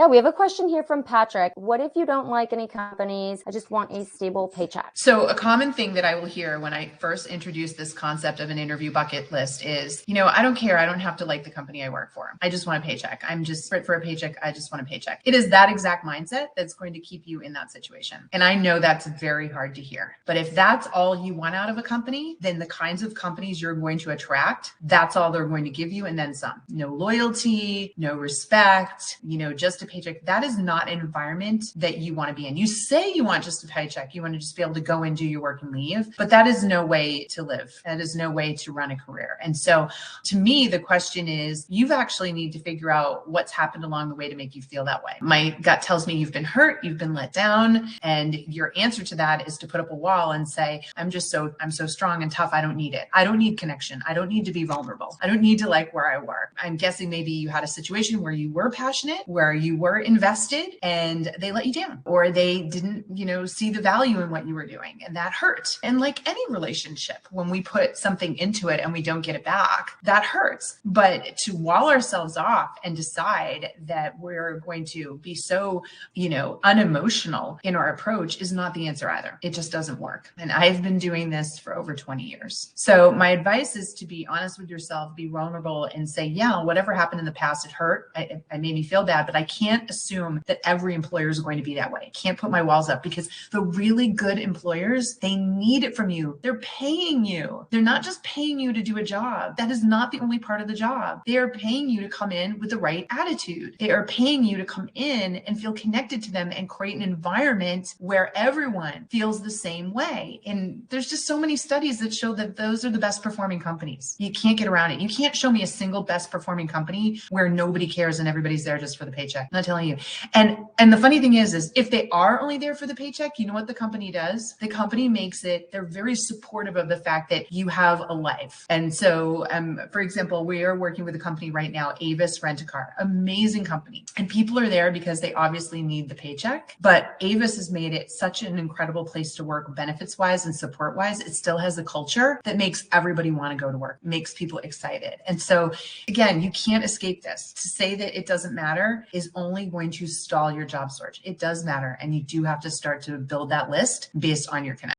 Yeah, we have a question here from Patrick. What if you don't like any companies? I just want a stable paycheck. So a common thing that I will hear when I first introduce this concept of an interview bucket list is, I don't care. I don't have to like the company I work for. I just want a paycheck. I'm just for a paycheck. I just want a paycheck. It is that exact mindset that's going to keep you in that situation. And I know that's very hard to hear. But if that's all you want out of a company, then the kinds of companies you're going to attract, that's all they're going to give you and then some. No loyalty, no respect, just a paycheck. That is not an environment that you want to be in. You say you want just a paycheck. You want to just be able to go and do your work and leave, but that is no way to live. That is no way to run a career. And so to me, the question is, you actually need to figure out what's happened along the way to make you feel that way. My gut tells me you've been hurt, you've been let down. And your answer to that is to put up a wall and say, I'm so strong and tough. I don't need it. I don't need connection. I don't need to be vulnerable. I don't need to like where I work. I'm guessing maybe you had a situation where you were passionate, where you were invested and they let you down, or they didn't, see the value in what you were doing. And that hurt. And like any relationship, when we put something into it and we don't get it back, that hurts. But to wall ourselves off and decide that we're going to be so, unemotional in our approach is not the answer either. It just doesn't work. And I've been doing this for over 20 years. So my advice is to be honest with yourself, be vulnerable and say, yeah, whatever happened in the past, it hurt. It made me feel bad, but I can't assume that every employer is going to be that way. I can't put my walls up because the really good employers, they need it from you. They're paying you. They're not just paying you to do a job. That is not the only part of the job. They are paying you to come in with the right attitude. They are paying you to come in and feel connected to them and create an environment where everyone feels the same way. And there's just so many studies that show that those are the best performing companies. You can't get around it. You can't show me a single best performing company where nobody cares and everybody's there just for the paycheck. I'm not telling you. And the funny thing is if they are only there for the paycheck, you know what the company does? The company they're very supportive of the fact that you have a life. And so, for example, we are working with a company right now, Avis Rent-A-Car, amazing company. And people are there because they obviously need the paycheck, but Avis has made it such an incredible place to work benefits wise and support wise. It still has a culture that makes everybody want to go to work, makes people excited. And so again, you can't escape this. To say that it doesn't matter is only going to stall your job search. It does matter. And you do have to start to build that list based on your connection.